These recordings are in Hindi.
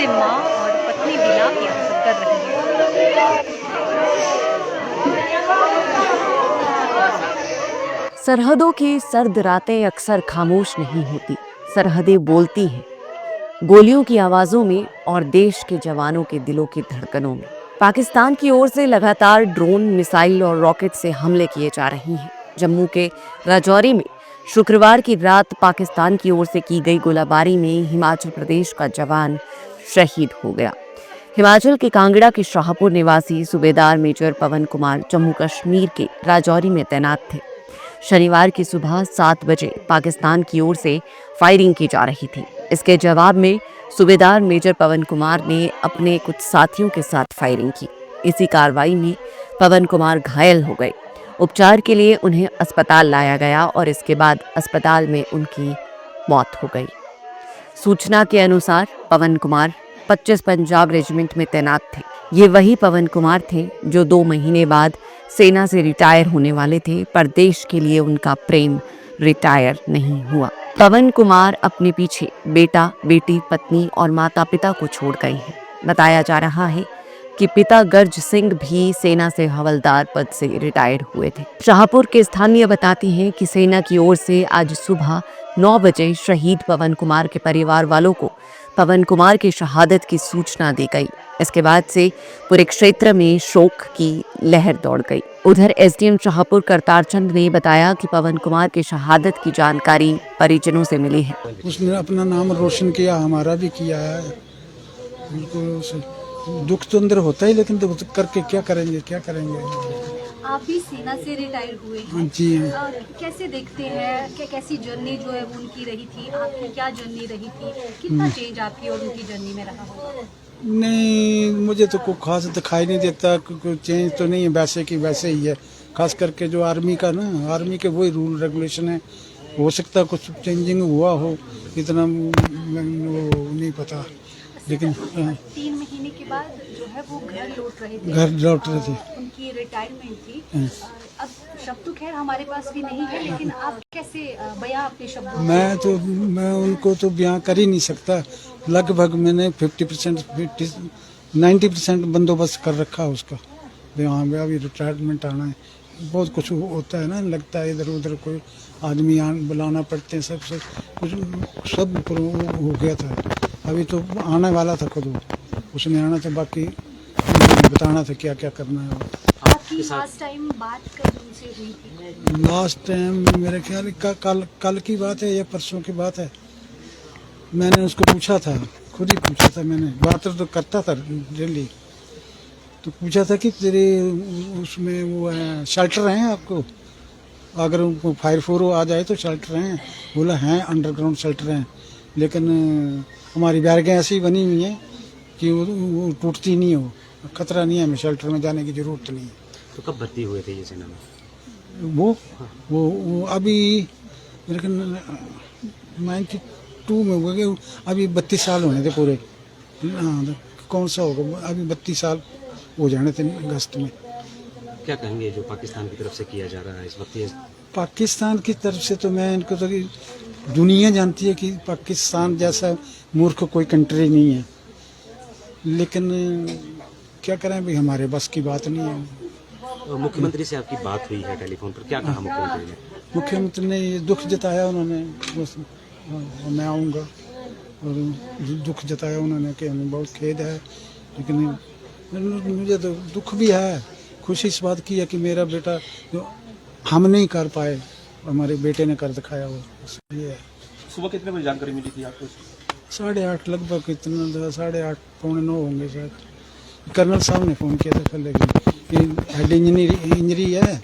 से माँ और पत्नी विलाप व्यक्त कर रही है। सरहदों की सर्द रातें अक्सर खामोश नहीं होती, सरहदें बोलती हैं, गोलियों की आवाजों में और देश के जवानों के दिलों की धड़कनों में। पाकिस्तान की ओर से लगातार ड्रोन, मिसाइल और रॉकेट से हमले किए जा रहे हैं। जम्मू के राजौरी में शुक्रवार की रात पाकिस्तान की ओर से की गई गोलाबारी में हिमाचल प्रदेश का जवान शहीद हो गया। हिमाचल के कांगड़ा के शाहपुर निवासी सूबेदार मेजर पवन कुमार जम्मू कश्मीर के राजौरी में तैनात थे। शनिवार की सुबह 7 बजे पाकिस्तान की ओर से फायरिंग की जा रही थी। इसके जवाब में सूबेदार मेजर पवन कुमार ने अपने कुछ साथियों के साथ फायरिंग की। इसी कार्रवाई में पवन कुमार घायल हो गए। उपचार के लिए उन्हें अस्पताल लाया गया और इसके बाद अस्पताल में उनकी मौत हो गई। सूचना के अनुसार पवन कुमार 25 पंजाब रेजिमेंट में तैनात थे। ये वही पवन कुमार थे जो 2 महीने बाद सेना से रिटायर होने वाले थे, पर देश के लिए उनका प्रेम रिटायर नहीं हुआ। पवन कुमार अपने पीछे बेटा, बेटी, पत्नी और माता पिता को छोड़ गए हैं। बताया जा रहा है कि पिता गर्ज सिंह भी सेना से हवलदार पद से रिटायर हुए थे। शाहपुर के स्थानीय बताते हैं कि सेना की ओर से आज सुबह 9 बजे शहीद पवन कुमार के परिवार वालों को पवन कुमार की शहादत की सूचना दी गई। इसके बाद से पूरे क्षेत्र में शोक की लहर दौड़ गई। उधर एसडीएम शाहपुर करतार चंद ने बताया कि पवन कुमार की शहादत की जानकारी परिजनों से मिली है। उसने अपना नाम रोशन किया, हमारा भी किया है। दुख तो अंदर होता ही, लेकिन तो करके क्या करेंगे। आप भी सेना से रिटायर हुए हैं जी। कैसे देखते हैं, कैसी जर्नी जो है वो उनकी रही थी, आपकी क्या जर्नी रही थी, कितना चेंज आपकी और उनकी जर्नी में रहा होगा? नहीं, मुझे तो कोई खास दिखाई नहीं देता, कोई चेंज तो नहीं है, वैसे की वैसे ही है। खास करके जो आर्मी का ना, आर्मी के वही रूल रेगुलेशन है। हो सकता है कुछ चेंजिंग हुआ हो, इतना वो नहीं पता, लेकिन 3 महीने के बाद जो है वो घर लौट रहे थे। उनकी रिटायरमेंट थी। अब शब्द तो खैर हमारे पास भी नहीं है, लेकिन आप कैसे बयां अपने शब्दों मैं उनको तो बयां कर ही नहीं सकता। लगभग मैंने 50% 90% बंदोबस्त कर रखा उसका। हाँ, अभी रिटायरमेंट आना है, बहुत कुछ होता है ना, लगता है इधर उधर कोई आदमी बुलाना पड़ते हैं, सब हो गया था। अभी तो आने वाला था खुद, उसने आना था, बाकी बताना था क्या क्या करना है। आपकी लास्ट टाइम बात कब उनसे हुई थी? लास्ट टाइम मेरे ख्याल कल की बात है या परसों की बात है। मैंने उसको पूछा था, खुद ही पूछा था, मैंने बात तो करता था डेली, तो पूछा था कि तेरे उसमें वो शेल्टर हैं आपको, अगर उनको फायर फोर आ जाए तो शेल्टर हैं? बोला हैं, अंडरग्राउंड शेल्टर हैं, लेकिन हमारी बैरगें ऐसी बनी हुई हैं कि वो टूटती नहीं हो, खतरा नहीं है, हमें शेल्टर में जाने की जरूरत नहीं है। तो कब भर्ती हुए थे ये सेना में? वो अभी मेरे ख्याल 92 में हुए, अभी 32 साल होने थे पूरे। हाँ, कौन सा होगा, अभी 32 साल हो जाने थे अगस्त में। क्या कहेंगे जो पाकिस्तान की तरफ से किया जा रहा है इस वक्त? पाकिस्तान की तरफ से तो मैं इनको तो, दुनिया जानती है कि पाकिस्तान जैसा मूर्ख कोई कंट्री नहीं है, लेकिन क्या करें भाई, हमारे बस की बात नहीं है। मुख्यमंत्री से आपकी बात हुई है टेलीफोन पर, क्या कहा मुख्यमंत्री ने? मुख्यमंत्री ने ये दुख जताया उन्होंने, बस मैं आऊँगा, और दुख जताया उन्होंने कि हमें बहुत खेद है, लेकिन मुझे तो दुख भी है, खुशी इस बात की है कि मेरा बेटा जो हम नहीं कर पाए, हमारे बेटे ने कर दिखाया, वो ये है। सुबह कितने बजे जानकारी मिली थी आपको? 8:30 लगभग, इतना 8:30 पौने 9 होंगे शायद। कर्नल साहब ने फ़ोन किया था कल कि हेड इंजरी है,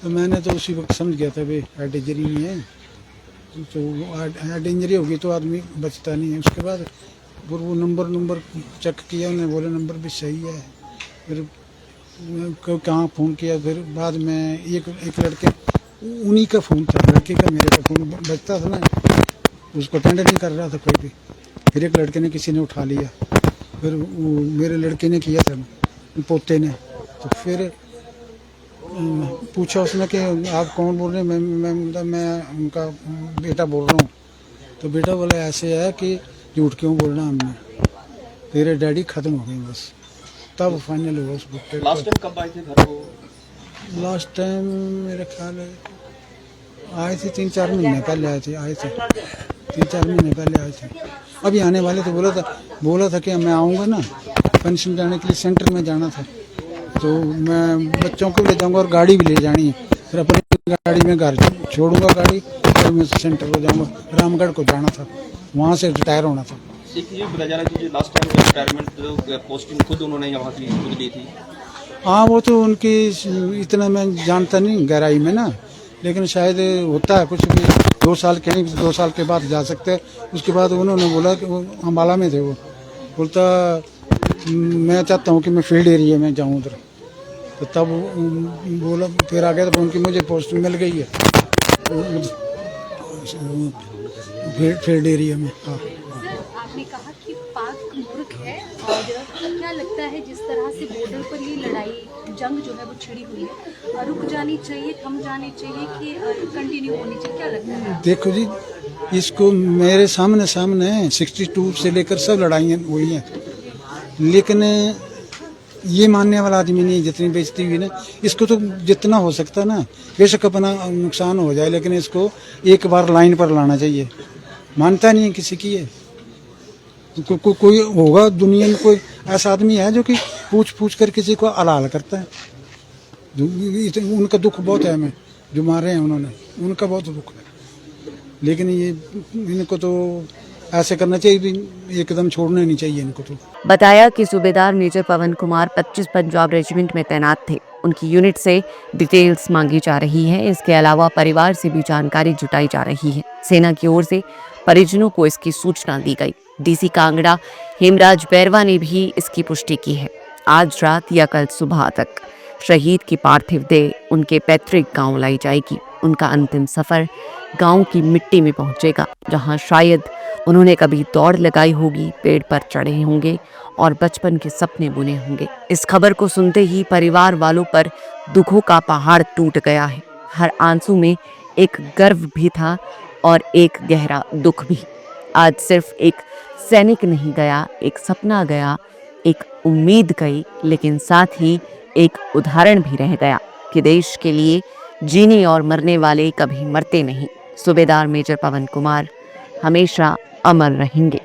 तो मैंने तो उसी वक्त समझ गया था भाई हेड इंजरी नहीं है, तो हेड इंजरी होगी तो आदमी बचता नहीं है। उसके बाद फिर वो नंबर चेक किया, उन्होंने बोले नंबर भी सही है। फिर कहाँ फ़ोन किया, फिर बाद में एक लड़के, उन्हीं का फ़ोन था, लड़के का, मेरे का फ़ोन बजता था ना, उसको अटेंड नहीं कर रहा था कोई भी। फिर एक लड़के ने, किसी ने उठा लिया, फिर वो मेरे लड़के ने किया था, पोते ने, तो फिर पूछा उसने कि आप कौन बोल रहे हैं? मैं उनका बेटा बोल रहा हूँ। तो बेटा बोला ऐसे है कि झूठ क्यों बोलना हमने। तेरे डैडी खत्म हो गए बस, तब फाइनल हुआ उस भुट्टे का। लास्ट टाइम कब आए थे घर को? लास्ट टाइम मेरा ख्याल है आए थे 3-4 महीने पहले आए थे 3-4 महीने पहले आए थे। अभी आने वाले तो बोला था कि मैं आऊँगा ना पेंशन जाने के लिए, सेंटर में जाना था, तो मैं बच्चों को ले जाऊँगा और गाड़ी भी ले जानी है, फिर अपनी गाड़ी में घर छोड़ूंगा गाड़ी, फिर मैं सेंटर को जाऊँगा, रामगढ़ को जाना था, वहाँ से रिटायर होना था। एक ये बताया जा रहा है कि लास्ट टाइम रिटायरमेंट पोस्टिंग खुद उन्होंने यहाँ की खुद ली थी। हाँ वो तो उनकी इतना मैं जानता नहीं गहराई में ना, लेकिन शायद होता है कुछ भी, 2 साल के नहीं 2 साल के बाद जा सकते हैं। उसके बाद उन्होंने बोला कि वो अम्बाला में थे, वो बोलता मैं चाहता हूँ कि मैं फील्ड एरिया में जाऊँ उधर, तो तब बोला फिर आ गया, तो उनकी मुझे पोस्ट मिल गई है फील्ड एरिया में। हाँ सर आपने कहा कि पाक मुल्क है, और क्या लगता है जिस तरह से बॉर्डर पर ये लड़ाई जंग जो है वो छिड़ी हुई है, रुक जानी चाहिए, थम जानी चाहिए कि कंटिन्यू होनी चाहिए, क्या लगता है? देखो जी, इसको मेरे सामने 62 से लेकर सब लड़ाइयाँ हुई हैं, लेकिन ये मानने वाला आदमी नहीं, जितनी बेइज्जती हुई ना, इसको तो जितना हो सकता ना, बेशक अपना नुकसान हो जाए, लेकिन इसको एक बार लाइन पर लाना चाहिए। मानता नहीं है किसी की है, कोई होगा दुनिया में, कोई ऐसा आदमी है जो कि पूछ कर किसी को हलाल करता है। उनका दुख बहुत है, हमें जो मारे हैं उन्होंने, उनका बहुत दुख है, लेकिन ये इनको तो ऐसे करना चाहिए भी, एकदम छोड़ना नहीं चाहिए इनको तो। बताया कि सूबेदार मेजर पवन कुमार 25 पंजाब रेजिमेंट में तैनात थे। उनकी यूनिट से डिटेल्स मांगी जा रही है। इसके अलावा परिवार से भी जानकारी जुटाई जा रही है। सेना की ओर से परिजनों को इसकी सूचना दी गई। डीसी कांगड़ा हेमराज बैरवा ने भी इसकी पुष्टि की है। आज रात या कल सुबह तक शहीद की पार्थिव देह उनके पैतृक गांव लाई जाएगी। उनका अंतिम सफर गांव की मिट्टी में पहुंचेगा, जहां शायद उन्होंने कभी दौड़ लगाई होगी, पेड़ पर चढ़े होंगे और बचपन के सपने बुने होंगे। इस खबर को सुनते ही परिवार वालों पर दुखों का पहाड़ टूट गया है। हर आंसू में एक गर्व भी था और एक गहरा दुख भी। आज सिर्फ एक सैनिक नहीं गया, एक सपना गया, एक उम्मीद गई, लेकिन साथ ही एक उदाहरण भी रह गया कि देश के लिए जीने और मरने वाले कभी मरते नहीं। सूबेदार मेजर पवन कुमार हमेशा अमर रहेंगे।